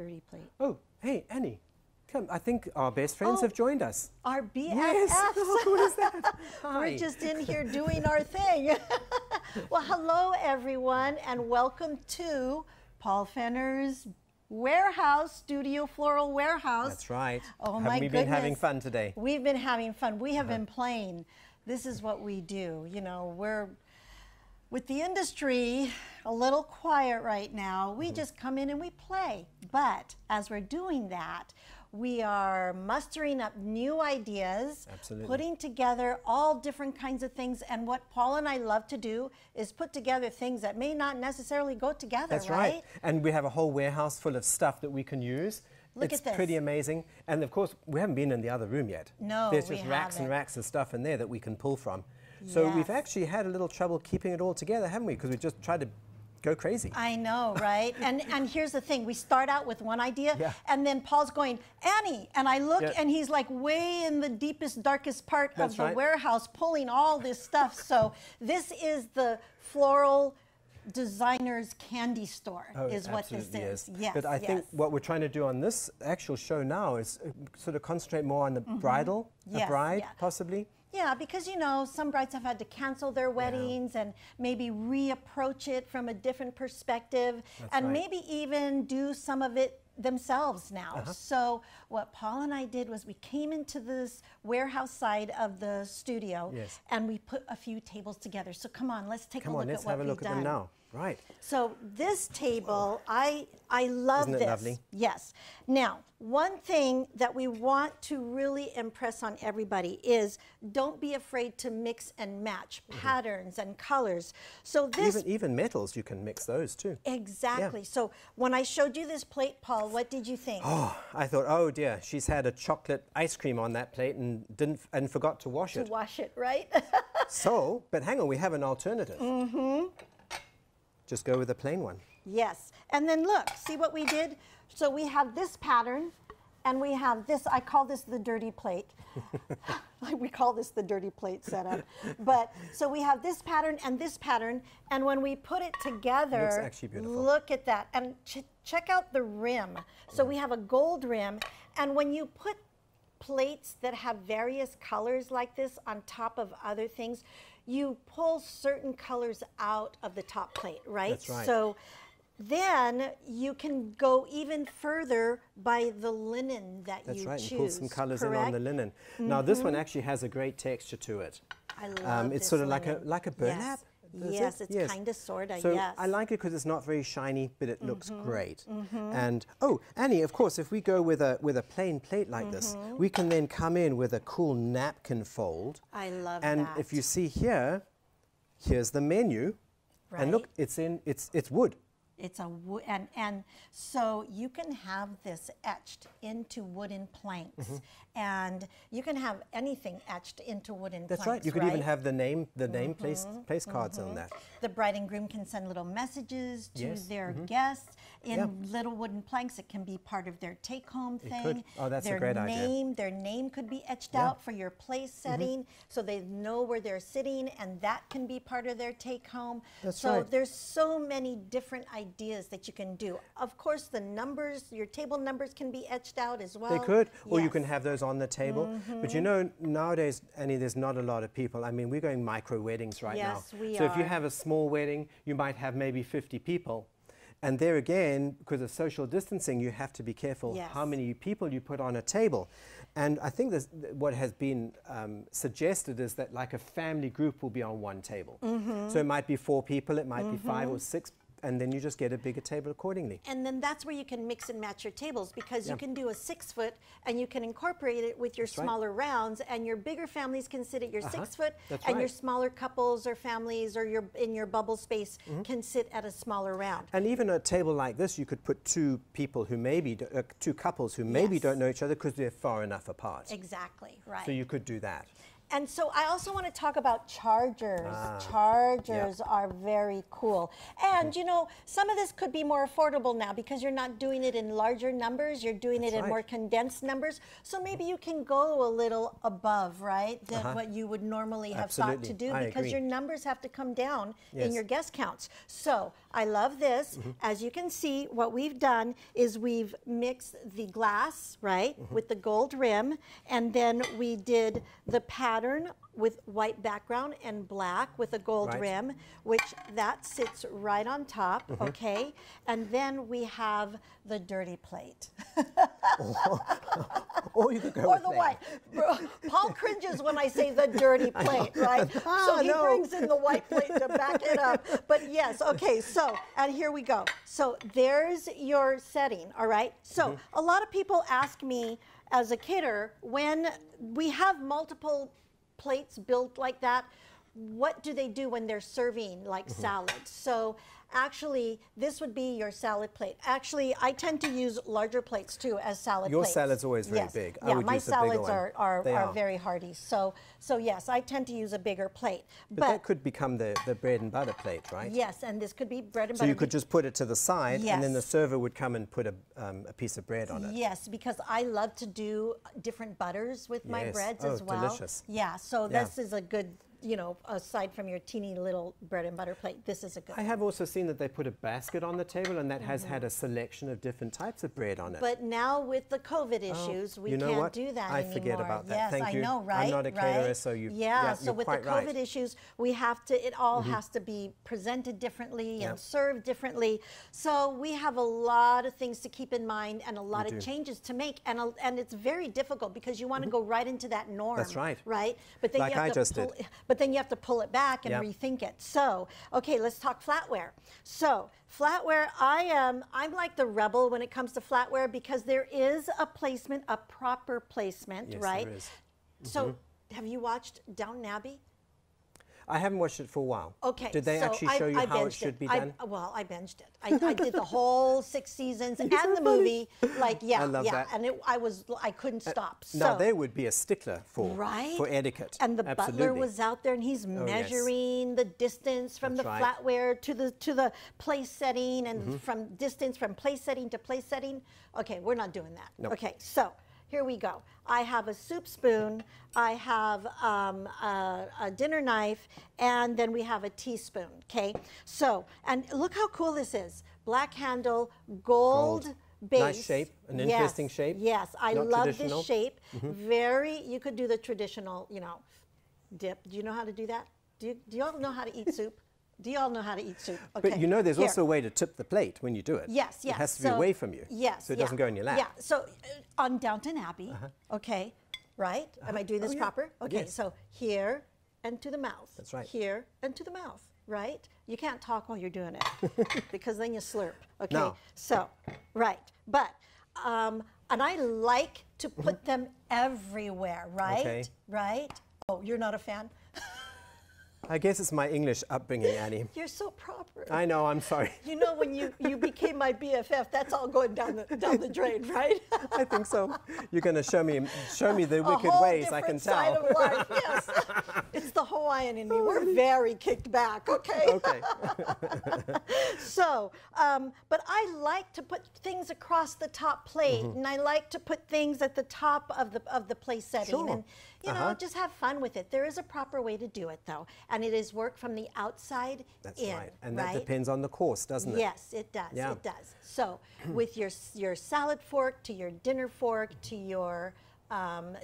dirty plate. Oh, hey, Annie. Come, I think our best friends have joined us. Our BFFs. Yes. Oh, what is that? We're just in here doing our thing. Well, hello, everyone, and welcome to Paul Fenner's warehouse, Studio Floral Warehouse. That's right. Oh, Have my we goodness. been having fun today? We've been having fun. We have been playing. This is what we do. You know, we're, with the industry a little quiet right now, we just come in and we play. But as we're doing that, we are mustering up new ideas, putting together all different kinds of things. And what Paul and I love to do is put together things that may not necessarily go together, That's right. And we have a whole warehouse full of stuff that we can use. Look at this. It's pretty amazing. And of course, we haven't been in the other room yet. No, There's just we racks haven't. and racks of stuff in there that we can pull from. So we've actually had a little trouble keeping it all together, haven't we? Because we just tried to go crazy. I know, right? and here's the thing, we start out with one idea, and then Paul's going, Annie, and I look, and he's like way in the deepest, darkest part of the warehouse pulling all this stuff. So this is the Floral Designer's Candy Store, is what this is. Yes, but I think what we're trying to do on this actual show now is sort of concentrate more on the bridal, a bride, possibly. Yeah, because, you know, some brides have had to cancel their weddings and maybe reapproach it from a different perspective and maybe even do some of it themselves now. So what Paul and I did was we came into this warehouse side of the studio and we put a few tables together. So come on, let's take a look at what we've done. Let's have a look at them now. Right. So this table, I love this. Isn't it lovely? Yes. Now, one thing that we want to really impress on everybody is don't be afraid to mix and match patterns and colors. So this even metals, you can mix those too. Exactly. So when I showed you this plate, Paul, what did you think? Oh, I thought, oh dear, she's had a chocolate ice cream on that plate and forgot to wash it. To wash it, right? So, but hang on, we have an alternative. Just go with a plain one. Yes. And then look, see what we did? So we have this pattern and we have this, I call this the dirty plate. We call this the dirty plate setup. But so we have this pattern, and when we put it together, looks actually beautiful. Look at that. And check out the rim. So we have a gold rim, and when you put plates that have various colors like this on top of other things, you pull certain colors out of the top plate, right? That's right. So then you can go even further by the linen that you choose. That's right, and pull some colors in on the linen. Now this one actually has a great texture to it. I love it's this sort of linen. like a burlap. Yes, it's kind of, sort of, so I like it because it's not very shiny, but it looks great. And, oh, Annie, of course, if we go with a plain plate like this, we can then come in with a cool napkin fold. I love and that. And if you see here, here's the menu. Right. And look, it's wood. It's a wood, and so you can have this etched into wooden planks, and you can have anything etched into wooden planks. That's right. You could even have the name place cards on that. The bride and groom can send little messages to their guests in little wooden planks. It can be part of their take-home thing. Could. Oh, that's a great idea. Their name could be etched out for your place setting, so they know where they're sitting, and that can be part of their take-home. So there's so many different ideas that you can do. Of course, the numbers, your table numbers can be etched out as well. They could, or you can have those on the table. But you know, nowadays, Annie, there's not a lot of people. I mean, we're going micro weddings right now. Yes, we so are. If you have a small wedding, you might have maybe 50 people. And there again, because of social distancing, you have to be careful how many people you put on a table. And I think what has been suggested is that like a family group will be on one table. So it might be 4 people, it might be 5 or 6 and then you just get a bigger table accordingly. And then that's where you can mix and match your tables, because you can do a 6-foot and you can incorporate it with your smaller rounds, and your bigger families can sit at your 6-foot, and your smaller couples or families or in your bubble space can sit at a smaller round. And even a table like this, you could put 2 people who maybe, 2 couples who maybe don't know each other because they're far enough apart. Exactly, right. So you could do that. And so I also want to talk about chargers. Chargers are very cool. And you know, some of this could be more affordable now because you're not doing it in larger numbers, you're doing it in more condensed numbers. So maybe you can go a little above, right, than what you would normally have thought to do, because your numbers have to come down in your guest counts. So I love this. As you can see, what we've done is we've mixed the glass, right, with the gold rim, and then we did the pattern with white background and black with a gold rim, which that sits right on top, okay? And then we have the dirty plate. Or you could go or with the white. Paul cringes when I say the dirty plate, right? So he brings in the white plate to back it up. But yes, okay, so, and here we go. So there's your setting, all right? So a lot of people ask me as a kidder, when we have multiple plates built like that, what do they do when they're serving like salads? So actually, this would be your salad plate. Actually, I tend to use larger plates too as salad Your plates. salad's always very big. Yeah, I would my use the bigger salads one. are very hearty. So yes, I tend to use a bigger plate. But that could become the bread and butter plate, right? Yes, and this could be bread and so butter. So you could just put it to the side, and then the server would come and put a piece of bread on it. Yes, because I love to do different butters with my breads as well. Delicious. Yeah, so this is a good, you know, aside from your teeny little bread and butter plate, this is a good I have also seen that they put a basket on the table, and that has had a selection of different types of bread on it. But now with the COVID issues, we can't do that anymore. I forget about that. Yes, Thank you. I know, right? I'm not a caterer, so you. Yeah, so with the COVID issues, we have to. It all has to be presented differently and served differently. So we have a lot of things to keep in mind and a lot of changes to make, and it's very difficult because you want to go right into that norm. That's right. Right, but then like you have I to just pull, did. But then you have to pull it back and rethink it. So, okay, let's talk flatware. So, flatware, I'm like the rebel when it comes to flatware because there is a placement, a proper placement, right? There is. So, have you watched Downton Abbey? I haven't watched it for a while. Okay. Did they actually show you how it should be done? Well, I binged it. I did the whole 6 seasons and the movie. Like, I love that. And I couldn't stop. So, now, there would be a stickler for etiquette. And the butler was out there and he's measuring the distance from the flatware to the place setting and from distance from place setting to place setting. Okay, we're not doing that. Nope. Okay, so here we go. I have a soup spoon, I have a dinner knife, and then we have a teaspoon, okay? So, and look how cool this is. Black handle, gold base. Nice shape, an interesting shape. Yes, I love this shape. You could do the traditional, you know, dip. Do you know how to do that? Do you all know how to eat soup? Do you all know how to eat soup? Okay. But you know there's also a way to tip the plate when you do it. Yes, yes. It has to be away from you. Yes. So it doesn't go in your lap. Yeah, so on Downton Abbey, okay, right? Am I doing this proper? Okay, so here and to the mouth. That's right. Here and to the mouth, right? You can't talk while you're doing it because then you slurp, okay? No. So, right. But, and I like to put them everywhere, right? Okay. Right? Oh, you're not a fan? I guess it's my English upbringing, Annie. You're so proper. I know, I'm sorry. You know, when you became my BFF, that's all going down the drain, right? I think so. You're going to show me the wicked ways, I can tell. Side of life, yes. It's the Hawaiian in me. We're very kicked back, okay? Okay. So, but I like to put things across the top plate, and I like to put things at the top of the place setting. Sure. And, you know, just have fun with it. There is a proper way to do it, though, and it is work from the outside That's in. right. And that depends on the course, doesn't it? Yes, it does. Yeah. It does. So, with your salad fork to your dinner fork to your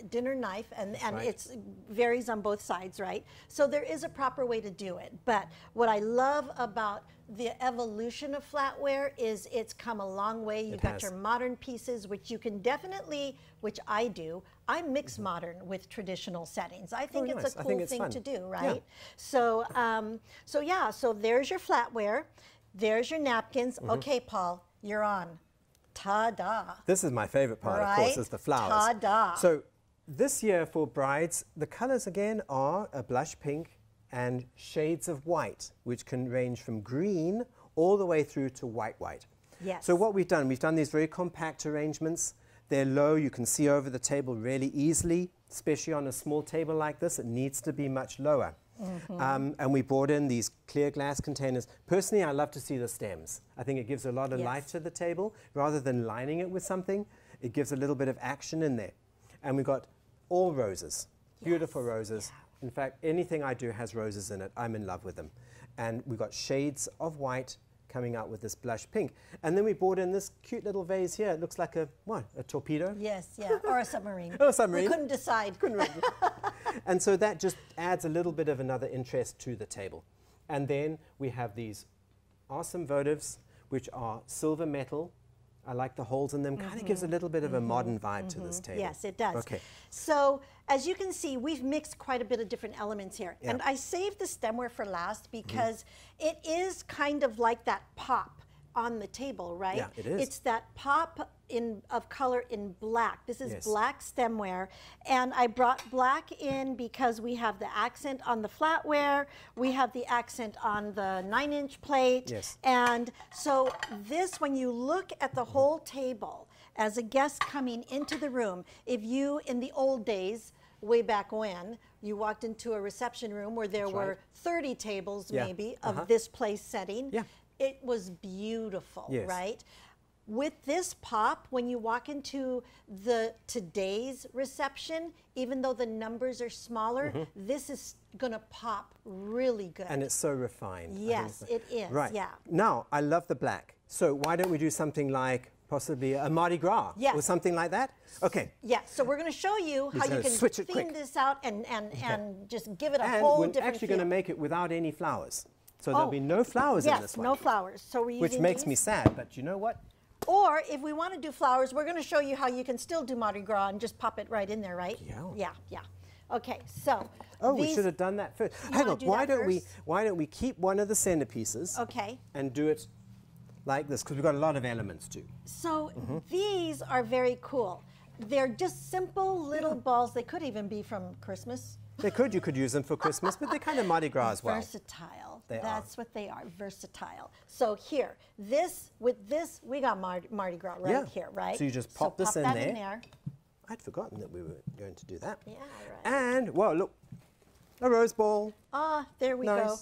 dinner knife, and it varies on both sides, right? So there is a proper way to do it. But what I love about the evolution of flatware is it's come a long way. You've got your modern pieces, which you can definitely, which I do, I mix modern with traditional settings. I think it's a cool thing to do, right? Yeah. So, so there's your flatware. There's your napkins. Okay, Paul, you're on. Ta-da. This is my favorite part, of course, is the flowers. Ta-da. So this year for brides, the colors again are a blush pink and shades of white, which can range from green all the way through to white. Yes. So what we've done these very compact arrangements. They're low, you can see over the table really easily, especially on a small table like this. It needs to be much lower. And we brought in these clear glass containers. Personally, I love to see the stems. I think it gives a lot of life to the table. Rather than lining it with something, it gives a little bit of action in there. And we've got all roses, beautiful roses. Yeah. In fact, anything I do has roses in it. I'm in love with them. And we've got shades of white, coming out with this blush pink. And then we brought in this cute little vase here. It looks like a, what, a torpedo? Yes, yeah, or a submarine. Or a submarine. We couldn't decide. And so that just adds a little bit of another interest to the table. And then we have these awesome votives, which are silver metal. I like the holes in them. Kind of gives a little bit of a modern vibe to this table. Yes, it does. Okay. So as you can see, we've mixed quite a bit of different elements here. Yeah. And I saved the stemware for last because it is kind of like that pop on the table, right? Yeah, it is. It's that pop of color in black. This is Yes. black stemware. And I brought black in because we have the accent on the flatware. We have the accent on the 9-inch plate. Yes. And so this, when you look at the whole table, as a guest coming into the room, if you, in the old days, way back when, you walked into a reception room where there were 30 tables maybe of this place setting, it was beautiful, right? With this pop, when you walk into today's reception, even though the numbers are smaller, this is gonna pop really good. And it's so refined. Yes, it is, right. yeah. Now, I love the black. So why don't we do something like possibly a Mardi Gras or something like that? Okay. Yeah, so we're going to show you how you can theme this out and just give it a whole different feel. And we're actually going to make it without any flowers. So there'll be no flowers in this one. Yes, no flowers. So we're using which makes me sad, but you know what? Or if we want to do flowers, we're going to show you how you can still do Mardi Gras and just pop it right in there, right? Yeah. Yeah, yeah. Okay, so. Oh, we should have done that first. Hang on, why don't we keep one of the centerpieces and do it like this, because we've got a lot of elements too. So these are very cool. They're just simple little balls. They could even be from Christmas. They could. You could use them for Christmas, but they're kind of Mardi Gras as well. Versatile. That's what they are, versatile. So here, with this, we got Mardi Gras right here, right? So you just pop this in there. there. I'd forgotten that we were going to do that. Yeah, right. And, well, look, a rose ball. Ah, there we go.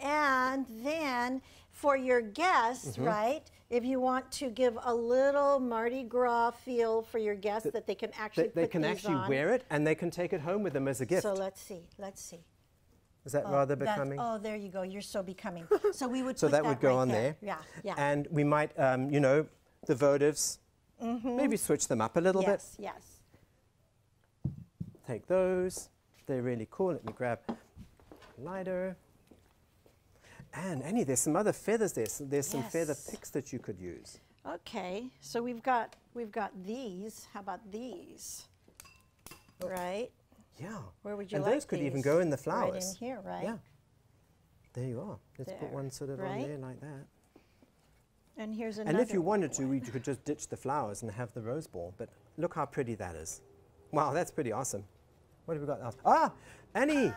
And then for your guests, right, if you want to give a little Mardi Gras feel for your guests that they can actually put these on. They can actually wear it and they can take it home with them as a gift. So let's see, let's see. Is that rather becoming? Oh, there you go. You're so becoming. So we would so put that would go on there. Yeah, yeah. And we might, you know, the votives, maybe switch them up a little bit. Yes, yes. Take those. They're really cool. Let me grab lighter. And Annie, there's some other feathers there. There's some feather picks that you could use. Okay, so we've got these. How about these? Right? Yeah. Where would you and like those could these? even go in the flowers. Right in here, right? Yeah. There you are. Let's put one sort of on there like that. And here's another. And if you wanted to, you could just ditch the flowers and have the rose ball. But look how pretty that is. Wow, that's pretty awesome. What have we got else? Ah, Annie!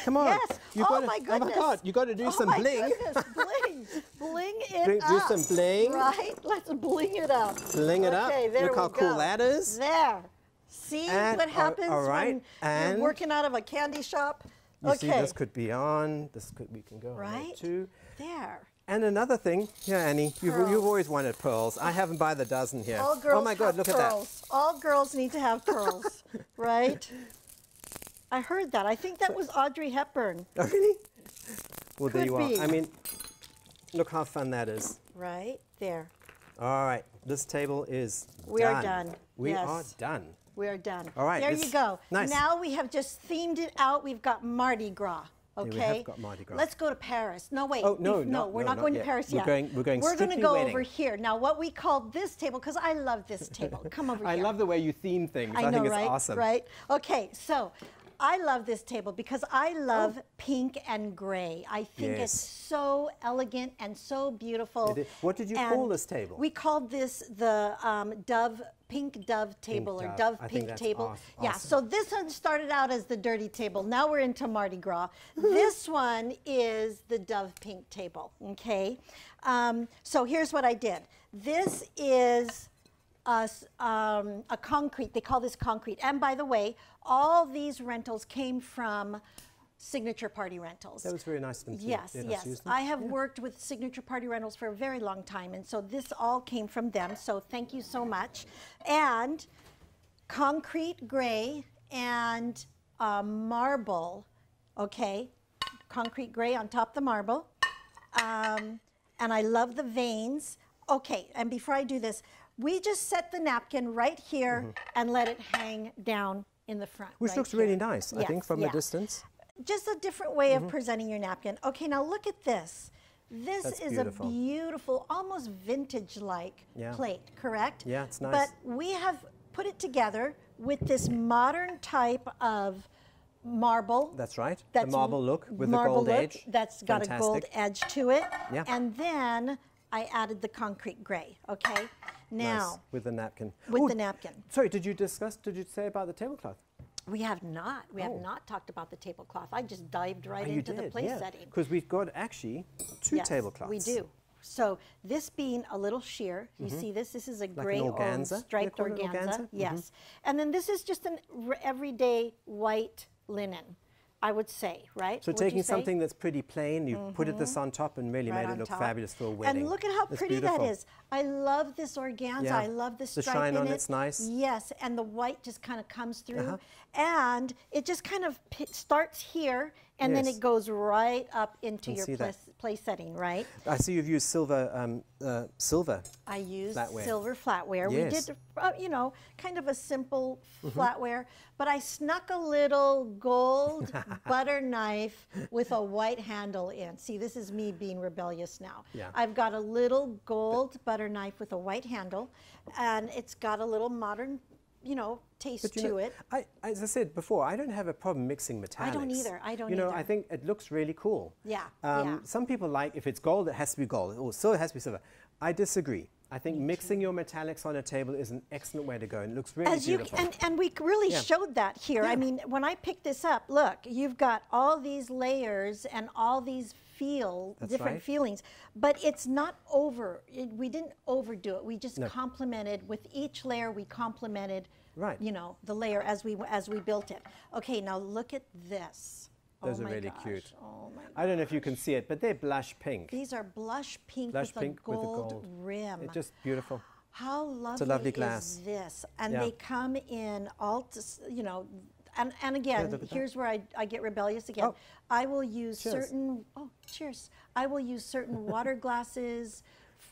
Come on. Yes. My goodness. Oh my God, you got to do some bling. Bling. Bling it up. Do some bling. Right? Let's bling it up. Bling it up. Okay, there look how cool that is. There. See what happens when you're working out of a candy shop? You see, this could be on. We can go on there too. There. And another thing, Annie, you've always wanted pearls. I have them by the dozen here. All girls oh my God, look pearls. at that. All girls need to have pearls, right? I heard that. I think that was Audrey Hepburn. Oh, really? Well, Could there you are. be. I mean, look how fun that is. Right there. All right, this table is done. We are done. We are done. We are done. All right. There you go. Nice. Now we have just themed it out. We've got Mardi Gras. Okay. Yeah, we have got Mardi Gras. Let's go to Paris. No, wait. Oh, no, we're not going to Paris yet. We're going We're going to strictly go wedding. over here. Now, what we call this table, because I love this table. Come over here. I love the way you theme things. I think it's awesome. Right? Okay, so I love this table because I love pink and gray. I think it's so elegant and so beautiful. What did you call this table? We called this the pink dove table or dove pink table. Awesome. Yeah, so this one started out as the dirty table. Now we're into Mardi Gras. This one is the dove pink table, okay? So here's what I did. This is a concrete. They call this concrete. And by the way, all these rentals came from Signature Party Rentals. That was very nice of them to Yes, yes. I have worked with Signature Party Rentals for a very long time, and so this all came from them, so thank you so much. And concrete gray and marble, okay? Concrete gray on top of the marble. And I love the veins. Okay, and before I do this, we just set the napkin right here and let it hang down in the front. Which looks really nice, I think, from a distance. Just a different way of presenting your napkin. Okay, now look at this. This is beautiful. A beautiful, almost vintage-like plate, correct? Yeah, it's nice. But we have put it together with this modern type of marble. That's right. The marble look with the gold edge. That's got a gold edge to it. Yeah. And then I added the concrete gray, okay? Now. Nice. With the napkin. With the napkin. Sorry, did you say about the tablecloth? We have not. We have not talked about the tablecloth. I just dived right into the place setting. Because we've got actually two tablecloths. We do. So this being a little sheer, you see this? This is a gray or striped organza. Yes. And then this is just an everyday white linen, I would say, right? So taking something that's pretty plain, you put this on top and really made it look fabulous for a wedding. And look at how pretty that is. I love this organza. Yeah. I love the stripe the shine on it's nice. Yes, and the white just kind of comes through. And it just kind of starts here, and then it goes right up into your place setting, right? I see you've used silver. I used flatware. Silver flatware. Yes. We did, you know, kind of a simple flatware, but I snuck a little gold butter knife with a white handle in. See, this is me being rebellious now. Yeah. I've got a little gold butter knife with a white handle, and it's got a little modern, you know, taste to it. As I said before, I don't have a problem mixing metallics. I don't either. I don't either. You know, I think it looks really cool. Yeah. Some people like, if it's gold, it has to be gold, or silver, it has to be silver. I disagree. I think mixing your metallics on a table is an excellent way to go, and it looks really beautiful. And we really showed that here. Yeah. I mean, when I picked this up, look, you've got all these layers and all these different feelings, but it's not we didn't overdo it. We just complemented with each layer. We complemented, you know, the layer as we built it. Okay, now look at this. Those are really cute. Oh my gosh. I don't know if you can see it, but they're blush pink. These are blush pink with a gold rim. It's just beautiful. How lovely, it's a lovely glass. Is this? And they come in all, you know, and again, here's where I get rebellious again. I will use certain, I will use certain water glasses,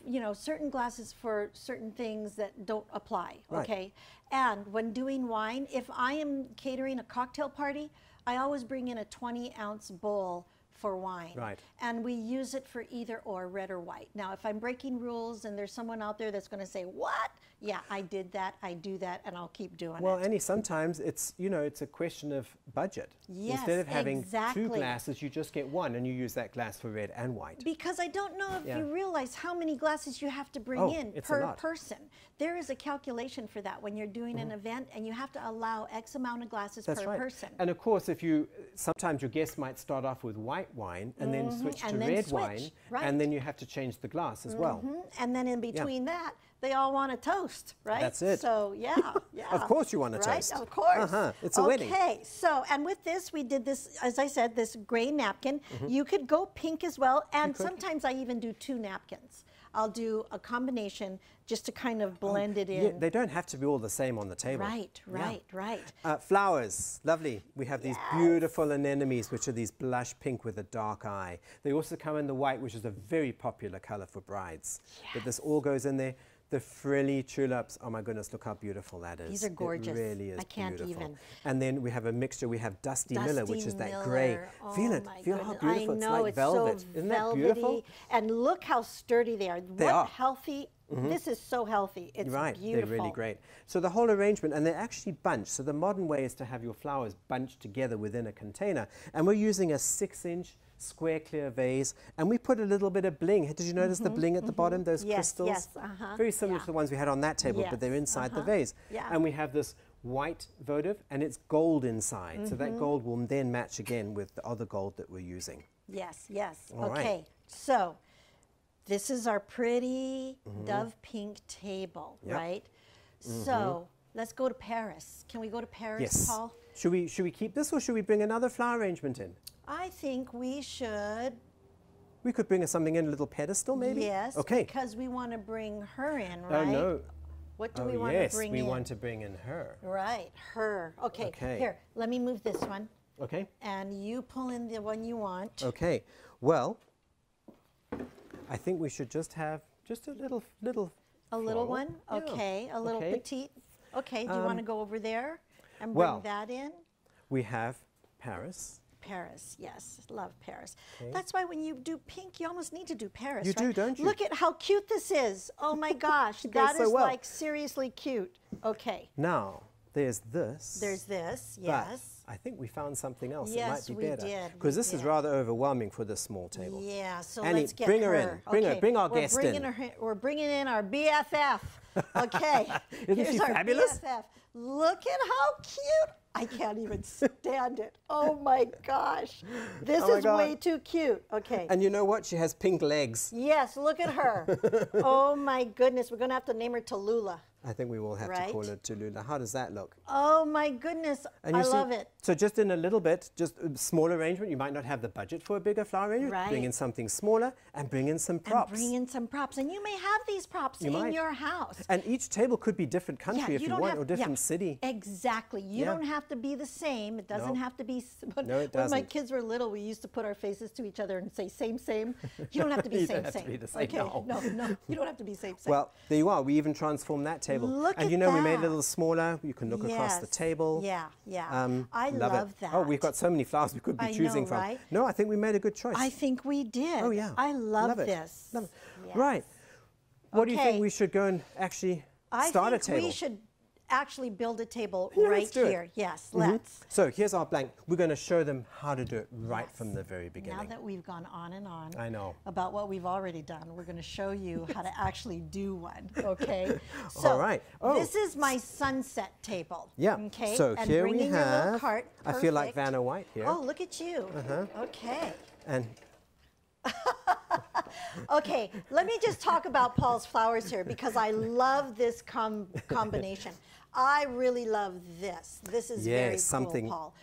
you know, certain glasses for certain things that don't apply, okay? And when doing wine, if I am catering a cocktail party, I always bring in a 20-ounce bowl for wine. Right. And we use it for either or, red or white. Now, if I'm breaking rules and there's someone out there that's going to say, what? Yeah, I did that, I do that, and I'll keep doing it. Well, Annie, sometimes it's, you know, it's a question of budget. Yes, instead of having two glasses, you just get one, and you use that glass for red and white. Because I don't know if you realize how many glasses you have to bring in per person. There is a calculation for that when you're doing an event, and you have to allow X amount of glasses per person. And of course, sometimes your guest might start off with white wine and then switch to red wine, and then you have to change the glass as well. And then in between that, they all want a toast, right? That's it. So, yeah. Of course you want a toast. Right, of course. It's a wedding. Okay, so, and with this, we did this, as I said, this gray napkin. You could go pink as well, and sometimes I even do two napkins. I'll do a combination just to kind of blend it in. Yeah, they don't have to be all the same on the table. Right. Flowers, lovely. We have these beautiful anemones, which are these blush pink with a dark eye. They also come in the white, which is a very popular color for brides. But this all goes in there. The frilly tulips, oh my goodness, look how beautiful that is. These are gorgeous. It really is beautiful. I can't even. And then we have a mixture. We have Dusty Miller, which is that gray. Feel it. Feel how beautiful. I know, it's like velvet. So Isn't that beautiful? And look how sturdy they are. They are. Healthy. This is so healthy. It's beautiful. They're really great. So the whole arrangement, and they're actually bunched. So the modern way is to have your flowers bunched together within a container. And we're using a 6-inch square clear vase, and we put a little bit of bling. Did you notice the bling at the bottom, those crystals? Yes, very similar to the ones we had on that table, but they're inside the vase. And we have this white votive, and it's gold inside. So that gold will then match again with the other gold that we're using. Yes. Okay, so this is our pretty dove pink table, right? So let's go to Paris. Can we go to Paris, Paul? Should we keep this, or should we bring another flower arrangement in? I think we should. We could bring something in, a little pedestal maybe? Yes, because we want to bring her in, right? Oh, no. What do we want to bring in? Yes, we want to bring in her. Right, her. Okay, here, let me move this one. Okay. And you pull in the one you want. Okay, well, I think we should just have just a little A little floral. one? Yeah. Okay, a little Okay. petite. Okay, do you want to go over there and bring that in? We have Paris. Paris, yes, love Paris. Okay. That's why when you do pink, you almost need to do Paris, You right? do, don't you? Look at how cute this is. Oh my gosh, that so is well. like seriously cute. Okay, Now, there's this. there's this, but yes. I think we found something else Yes, that might we be better. did, we Because this is did. rather overwhelming for this small table. Yeah, so Annie, let's get bring her. her in. Bring our guest in. We're bringing in our BFF. Okay. Isn't Here's she our fabulous? BFF. Look at how cute. I can't even stand it. Oh my gosh. This Oh my is God. way too cute. Okay. And you know what? She has pink legs. Yes, look at her. Oh my goodness. We're going to have to name her Tallulah. I think we will have to call her Tallulah. How does that look? Oh my goodness. And I you see, love it. So just in a little bit, just a small arrangement. You might not have the budget for a bigger flower arrangement. Right. Bring in something smaller and bring in some props. And bring in some props. And you may have these props in might. your house. And each table could be different country if you don't want, have- or different yeah, city. Exactly. You Yeah. don't have to be the same. It doesn't No. have to be. When, No, it when my doesn't. kids were little, we used to put our faces to each other and say same, same. You don't have to be You same, don't have to same. be the same, Okay. no. No, you don't have to be same, same. Well, there you are. We even transformed that table. Look and at you know, we made it a that. little smaller. You can look across the Yes. table. Yeah, yeah. I love love it. that. Oh, we've got so many flowers we could be I choosing know, from. right? No, I think we made a good choice. I think we did. Oh, yeah. I love it. this. Love it. Yes. Right. What do you think Okay. we should go and actually I start think a table? we should actually build a table Yeah, right let's do it. here. Yes, Mhm. let's. So here's our blank. We're going to show them how to do it right Yes. from the very beginning. Now that we've gone on and on I know. about what we've already done, we're going to show you how to actually do one, okay? So All right. Oh. this is my sunset table. Yeah. Okay. So and here bring we in your little have. cart. I feel like Perfect. Vanna White here. Oh, look at you. Okay. And Okay, let me just talk about Paul's flowers here because I love this combination. I really love this. This is very cool, something Paul.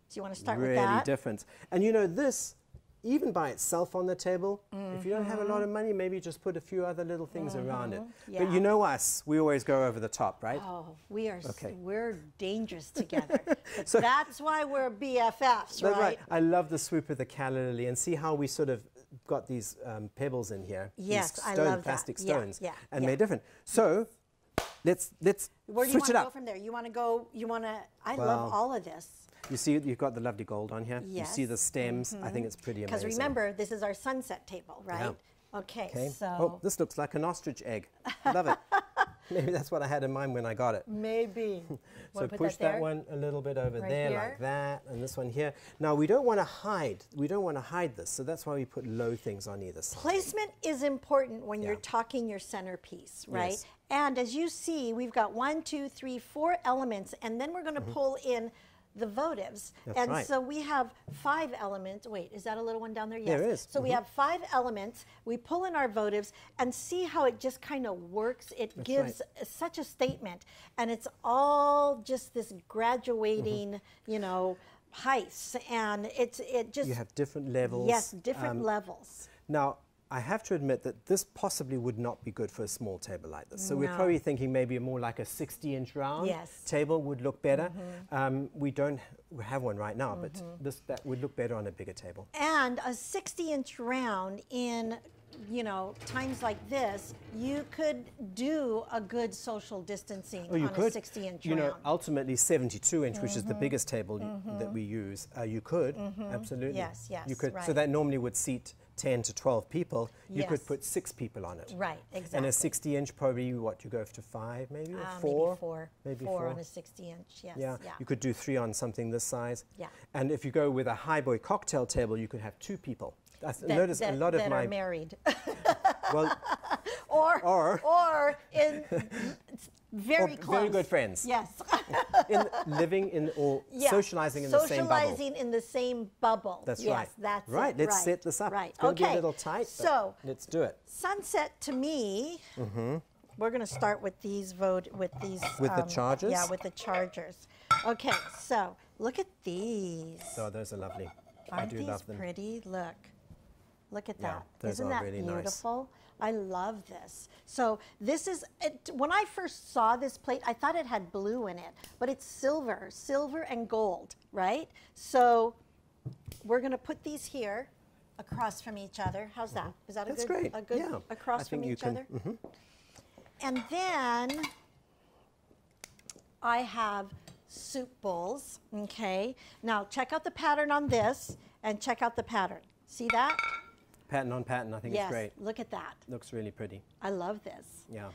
Do you want to start really with that? different. And you know, this, even by itself on the table, if you don't have a lot of money, maybe just put a few other little things around it. But Yeah. you know us, we always go over the top, right? Oh, we are Okay. we're dangerous together. But that's why we're BFFs, That's right? I love the swoop of the calla lily, and see how we sort of got these pebbles in here. Yes, these I stone, love that. plastic Yeah, stones, yeah, and yeah. made different. So let's Where do you switch want it to go up. from there? You want to go, I Well, love all of this. You see, you've got the lovely gold on here. You see Yes. the stems. I think it's pretty amazing. Because remember, this is our sunset table, right? Okay, Okay. so Oh, this looks like an ostrich egg. Love it. Maybe that's what I had in mind when I got it. maybe. So Wanna put push that there? that one a little bit over Right there here? like that, and this one here. Now we don't want to hide. We don't want to hide this, so that's why we put low things on either side. Placement is important when you're Yeah. talking your centerpiece, right? Yes. And as you see, we've got 1, 2, 3, 4 elements, and then we're going to pull in the votives. That's and right. so we have 5 elements. Wait, is that a little one down there? Yes. There is. So we have 5 elements. We pull in our votives and see how it just kind of works. It gives such a statement. And it's all just this graduating, you know, heights. And it just... You have different levels. Yes, different levels. Now, I have to admit that this possibly would not be good for a small table like this. So we're No. probably thinking maybe more like a 60-inch round Yes. table would look better. We don't have one right now, but that would look better on a bigger table. And a 60-inch round in, you know, times like this, you could do a good social distancing on a 60-inch You round. know, ultimately 72-inch, which is the biggest table that we use, you could, absolutely. Yes, yes, You could, so right. that normally would seat 10 to 12 people. You could Yes. put 6 people on it. Right, And exactly. a 60-inch, probably what, you go to 5 maybe, or 4? Maybe 4. Maybe 4 on a 60-inch, yes. Yeah. Yeah. You could do 3 on something this size. Yeah. And if you go with a highboy cocktail table, you could have 2 people. I that, notice a lot of that my... are married. Well, or in very or close. very good friends. Yes. living in or Yeah. socializing in the same bubble. Socializing in the same bubble. That's yes, right. That's right. it. Let's right. set this up. Right. It's going to Okay. be a little tight. But So let's do it. sunset to me. We're going to start with these With the chargers? Yeah, with the chargers. Okay. So look at these. Oh, those are lovely. I Aren't do these love them. pretty? Look at Yeah, that. those Isn't are that really nice. beautiful? I love this. So this is, when I first saw this plate, I thought it had blue in it, but it's silver and gold, right? So we're going to put these here. across from each other. How's that? Is that That's a great. good Yeah. across from each other? Mm-hmm. And then I have soup bowls, okay? Now check out the pattern on this and check out the pattern. See that? Pattern on pattern, I think it's great. Yes, look at that. Looks really pretty. I love this. Yeah.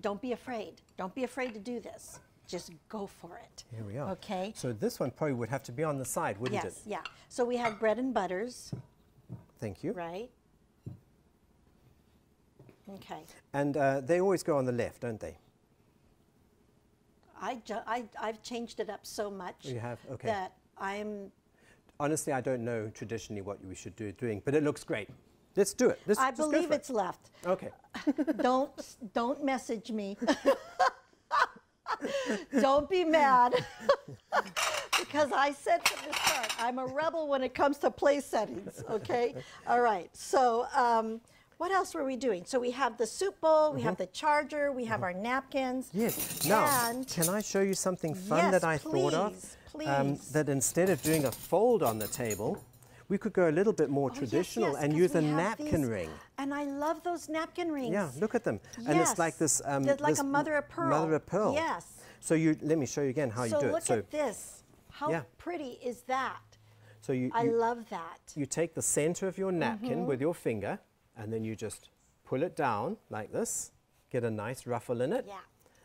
Don't be afraid. Don't be afraid to do this. Just go for it. Here we are. Okay. So this one probably would have to be on the side, wouldn't it? Yes, yeah. So we have bread and butters. Thank you. Right. Okay. And they always go on the left, don't they? I've changed it up so much You have? Okay. that I'm... Honestly, I don't know traditionally what we should do doing, but it looks great. Let's do it. I believe it's left. Okay. Don't message me. Don't be mad. Because I said from the start, I'm a rebel when it comes to place settings, okay? All right, so what else were we doing? So we have the soup bowl, we have the charger, we have our napkins. Yes. Now, can I show you something fun that I thought of? Please. That instead of doing a fold on the table, we could go a little bit more traditional and use a napkin ring. And I love those napkin rings. Yeah, look at them. Yes. And it's like this... They're like a mother of pearl. Mother of pearl. Yes. So let me show you again how you do it. So look at this. How pretty is that? So I love that. You take the center of your napkin with your finger, and then you just pull it down like this, get a nice ruffle in it,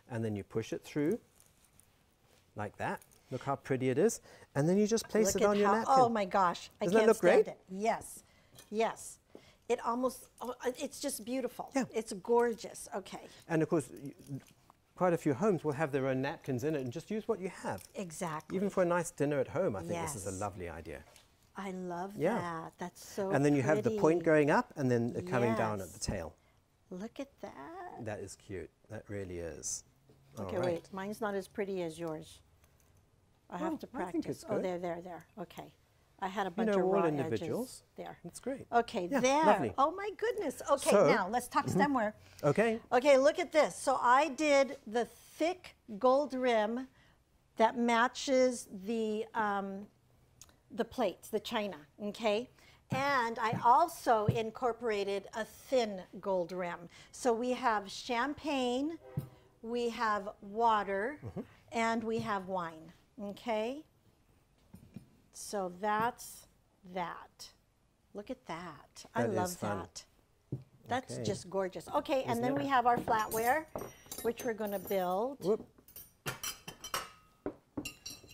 and then you push it through like that. Look how pretty it is. And then you just place it on your napkin. Oh my gosh, Doesn't that look great? it. Yes, yes. It almost, it's just beautiful. Yeah. It's gorgeous, okay. And of course, quite a few homes will have their own napkins in it and just use what you have. Exactly. Even for a nice dinner at home, I think this is a lovely idea. I love that. That's so And then you have the point going up and then coming down Yes. at the tail. Look at that. That is cute. That really is. Okay, All right. wait. Mine's not as pretty as yours. I have to I think practice. it's Oh, good. there. Okay. I had a bunch of we're all raw individuals. edges there. That's great. Okay, Yeah, there. lovely. Oh my goodness. Okay, So- now let's talk stemware. Okay. Okay, look at this. So I did the thick gold rim that matches the plates, the china, okay? And I also incorporated a thin gold rim. So we have champagne, we have water, and we have wine, okay? So that's that. Look at that. I That is love fun. that. That's Okay. just gorgeous. Okay, and Isn't then it? we have our flatware, which we're going to build. Whoop.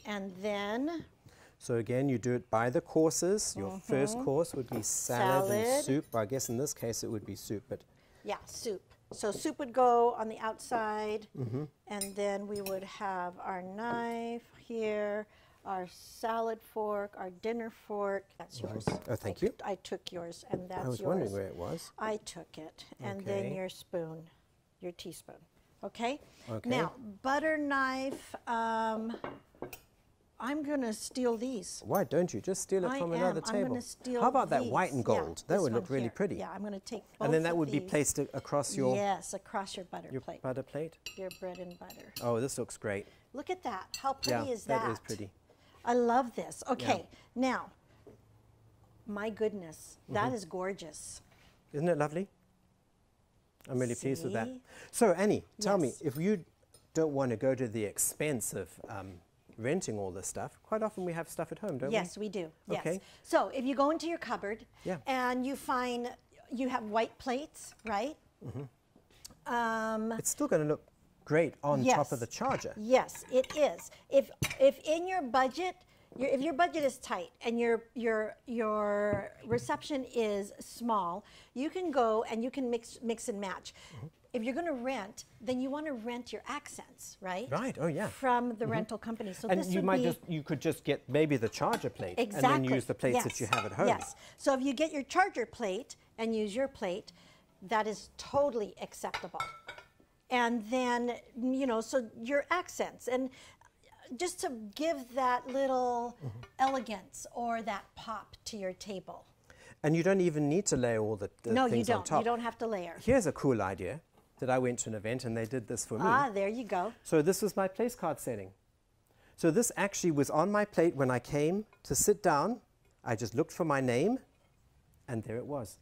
And then So again, you do it by the courses. Your first course would be salad and Salad. soup. I guess in this case it would be soup, but yeah, soup. So soup would go on the outside, and then we would have our knife here, our salad fork, our dinner fork. That's yours. Oh, thank you. I took yours, and that's I was yours. wondering where it was. I took it, and then Okay. your spoon, your teaspoon. Okay? Okay. Now, butter knife, I'm going to steal these. Why don't you just steal it I from am. another I'm table? going to steal How about that these. white and Yeah, gold? That this would look one really here. pretty. Yeah, I'm going to take both And then that of would be these. placed across your Yes, across your butter plate. butter plate. Your bread and butter. Oh, this looks great. Look at that. How pretty Yeah, is that? that is pretty. I love this. Okay, now, my goodness, that is gorgeous. Isn't it lovely? I'm really pleased with that. See? So Annie, tell me, Yes. if you don't want to go to the expense of renting all this stuff, quite often we have stuff at home, don't Yes, we do. Yes. Okay. So if you go into your cupboard Yeah. and you find you have white plates, right? we? It's still going to look great on top Yes. of the charger. Yes, it is. If in your budget, if your budget is tight and your reception is small, you can go and you can mix and match. If you're going to rent, then you want to rent your accents, right? Right, oh yeah. From the rental company. So And this you would might be you could just get maybe the charger plate exactly. and then use the plates that you have at home. Yes. So if you get your charger plate and use your plate, that is totally acceptable. And then, so your accents and just to give that little elegance or that pop to your table. And you don't even need to lay all the No, you things on don't. top. You don't have to layer. Here's a cool idea that I went to an event and they did this for me. Ah, there you go. So this was my place card setting. So this actually was on my plate when I came to sit down. I just looked for my name, and there it was.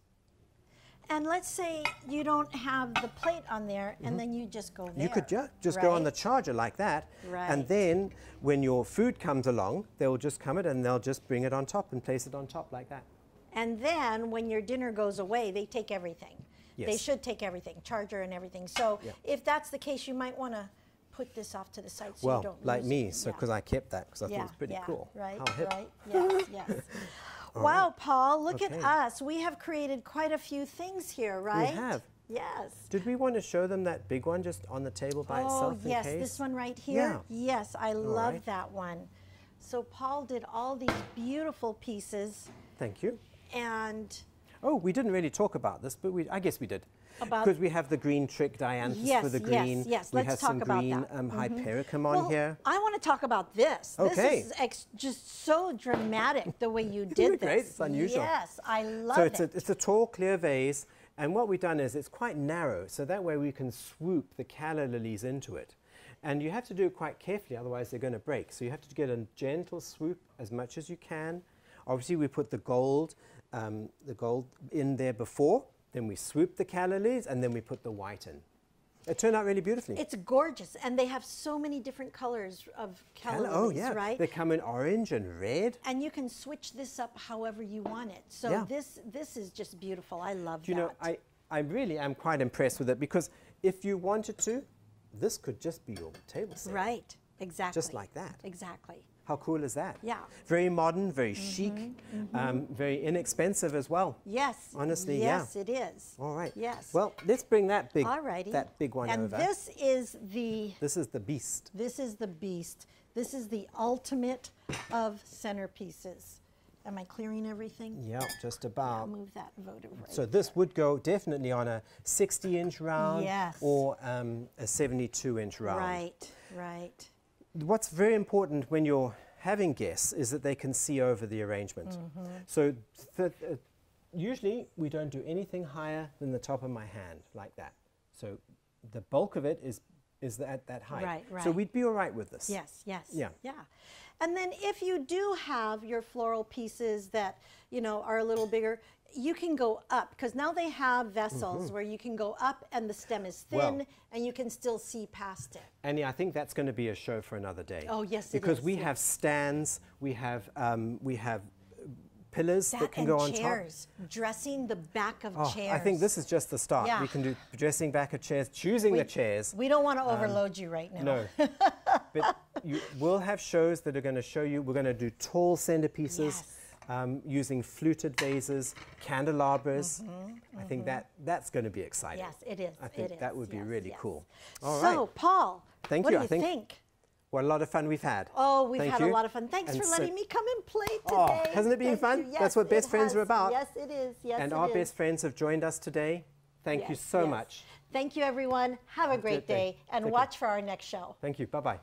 And let's say you don't have the plate on there, and then you just go there. You could just go on the charger like that, and then when your food comes along, they'll just come it and they'll just bring it on top and place it on top like that. And then when your dinner goes away, they take everything. Yes. They should take everything, charger and everything. So if that's the case, you might want to put this off to the side so you don't like lose me, it. so because I kept that because I thought it was pretty cool. Right, How hip. right, yes. Wow, Paul, look at us. We have created quite a few things here, right? We have. Yes. Did we want to show them that big one just on the table by itself in yes, case? this one right here. Yeah. Yes, I love that one. So Paul did all these beautiful pieces. Thank you. And oh, we didn't really talk about this, but I guess we did. Because we have the green trick dianthus for the green. Yes, we let's have talk some about green that. hypericum on here. I want to talk about this. Okay. This is just so dramatic the way you did this. Great, it's unusual. Yes, I love it. So it's a tall, clear vase, and what we've done is it's quite narrow, so that way we can swoop the calla lilies into it. And you have to do it quite carefully, otherwise they're going to break. So you have to get a gentle swoop as much as you can. Obviously, we put the gold in there before. Then we swoop the calla lilies, and then we put the white in. It turned out really beautifully. It's gorgeous, and they have so many different colors of calla lilies, right? They come in orange and red. And you can switch this up however you want it. So this is just beautiful. I love that. You know, I really am quite impressed with it, because if you wanted to, this could just be your table set. Right, exactly. Just like that. Exactly. How cool is that? Yeah. Very modern, very chic, very inexpensive as well. Yes. Honestly, yes, it is. All right. Yes. Well, let's bring that big one and over. And this is the... This is the beast. This is the beast. This is the ultimate of centerpieces. Am I clearing everything? Yeah, just about. I'll move that votive right So this would go definitely on a 60-inch round or a 72-inch round. Right, right. What's very important when you're having guests is that they can see over the arrangement. So usually we don't do anything higher than the top of my hand, like that. So the bulk of it is at that height. Right, right. So we'd be all right with this. Yes, yes. Yeah. Yeah. And then if you do have your floral pieces that, you know, are a little bigger, you can go up, because now they have vessels where you can go up and the stem is thin and you can still see past it. Annie, I think that's going to be a show for another day. Oh, yes, it is. Because we have stands, we have pillars that can go on top. Chairs, dressing the back of chairs. I think this is just the start. Yeah. We can do dressing back of chairs, choosing the chairs. We don't want to overload you right now. No. But we'll have shows that are going to show you. We're going to do tall centerpieces. Using fluted vases, candelabras. I think that's going to be exciting. Yes, it is. I think that would be really cool. All right. right. So, Paul, what do you think? What a lot of fun we've had. Oh, we've had a lot of fun. Thanks for letting me come and play today. Oh, hasn't it been fun? Yes, that's what best friends are about. Yes, it is. Yes, and our best friends have joined us today. Thank you so much. Thank you, everyone. Have a great day, and watch for our next show. Thank you. Bye-bye.